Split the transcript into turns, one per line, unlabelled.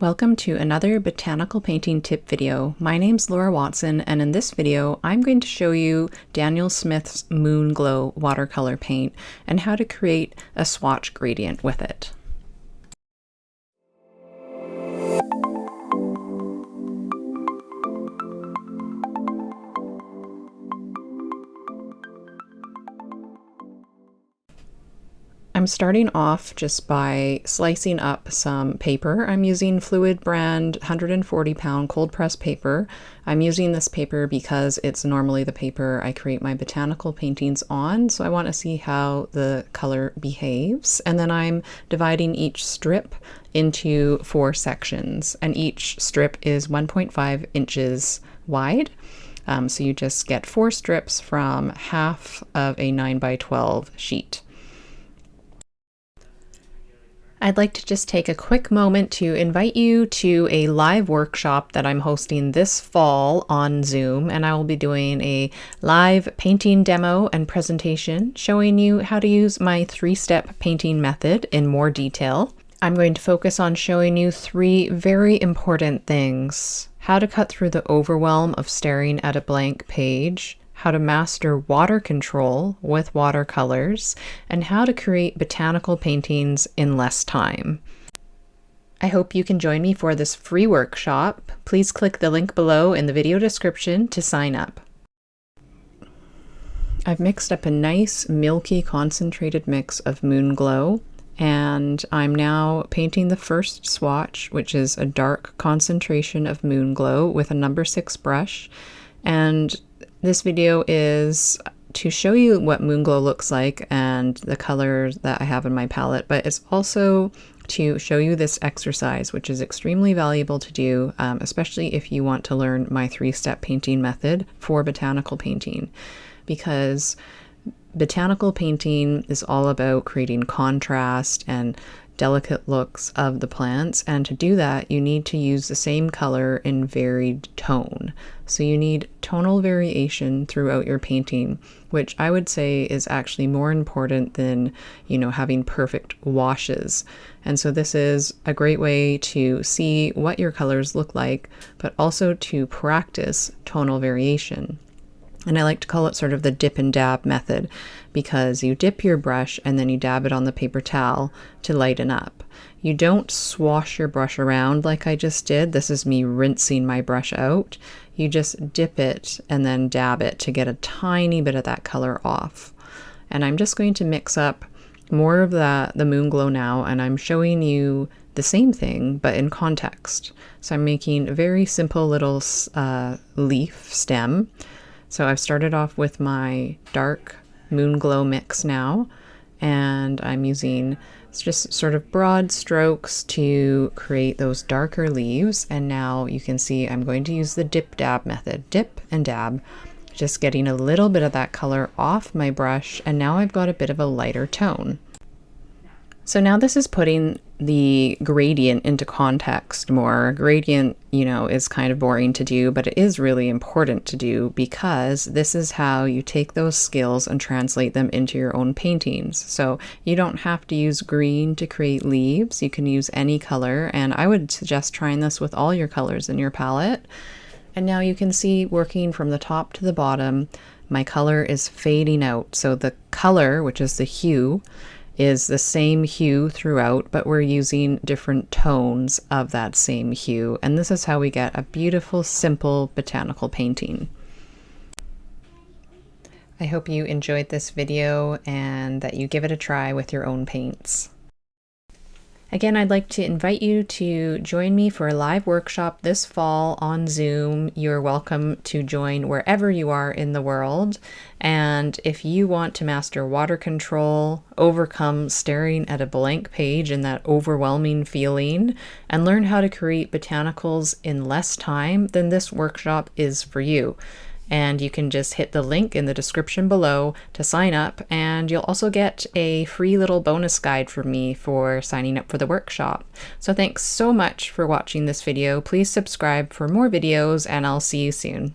Welcome to another botanical painting tip video. My name's Laura Watson, and in this video I'm going to show you Daniel Smith's Moonglow watercolor paint and how to create a swatch gradient with it. I'm starting off just by slicing up some paper. I'm using Fluid brand 140-pound cold press paper. I'm using this paper because it's normally the paper I create my botanical paintings on, so I want to see how the color behaves. And then I'm dividing each strip into 4 sections, and each strip is 1.5 inches wide. So you just get 4 strips from half of a 9x12 sheet. I'd like to just take a quick moment to invite you to a live workshop that I'm hosting this fall on Zoom, and I will be doing a live painting demo and presentation showing you how to use my 3-step painting method in more detail. I'm going to focus on showing you 3 very important things: how to cut through the overwhelm of staring at a blank page, how to master water control with watercolors, and how to create botanical paintings in less time. I hope you can join me for this free workshop. Please click the link below in the video description to sign up. I've mixed up a nice milky concentrated mix of Moonglow, and I'm now painting the first swatch, which is a dark concentration of Moonglow with a number 6 brush. And this video is to show you what Moonglow looks like and the colors that I have in my palette, but it's also to show you this exercise, which is extremely valuable to do, especially if you want to learn my 3-step painting method for botanical painting, because botanical painting is all about creating contrast and delicate looks of the plants, and to do that you need to use the same color in varied tone. So you need tonal variation throughout your painting, which I would say is actually more important than, having perfect washes. And so this is a great way to see what your colors look like, but also to practice tonal variation. And I like to call it sort of the dip and dab method, because you dip your brush and then you dab it on the paper towel to lighten up. You don't swash your brush around like I just did. This is me rinsing my brush out. You just dip it and then dab it to get a tiny bit of that color off. And I'm just going to mix up more of the Moonglow now, and I'm showing you the same thing but in context. So I'm making a very simple little leaf stem. So I've started off with my dark Moonglow mix now, and I'm using just sort of broad strokes to create those darker leaves. And now you can see I'm going to use the dip dab method, dip and dab, just getting a little bit of that color off my brush, and now I've got a bit of a lighter tone. So now this is putting the gradient into context more. Gradient, is kind of boring to do, but it is really important to do, because this is how you take those skills and translate them into your own paintings. So you don't have to use green to create leaves. You can use any color, and I would suggest trying this with all your colors in your palette. And now you can see, working from the top to the bottom, my color is fading out. So the color, which is the hue, is the same hue throughout, but we're using different tones of that same hue. And this is how we get a beautiful, simple botanical painting. I hope you enjoyed this video and that you give it a try with your own paints. Again, I'd like to invite you to join me for a live workshop this fall on Zoom. You're welcome to join wherever you are in the world. And if you want to master water control, overcome staring at a blank page and that overwhelming feeling, and learn how to create botanicals in less time, then this workshop is for you. And you can just hit the link in the description below to sign up, and you'll also get a free little bonus guide from me for signing up for the workshop. So thanks so much for watching this video. Please subscribe for more videos, and I'll see you soon.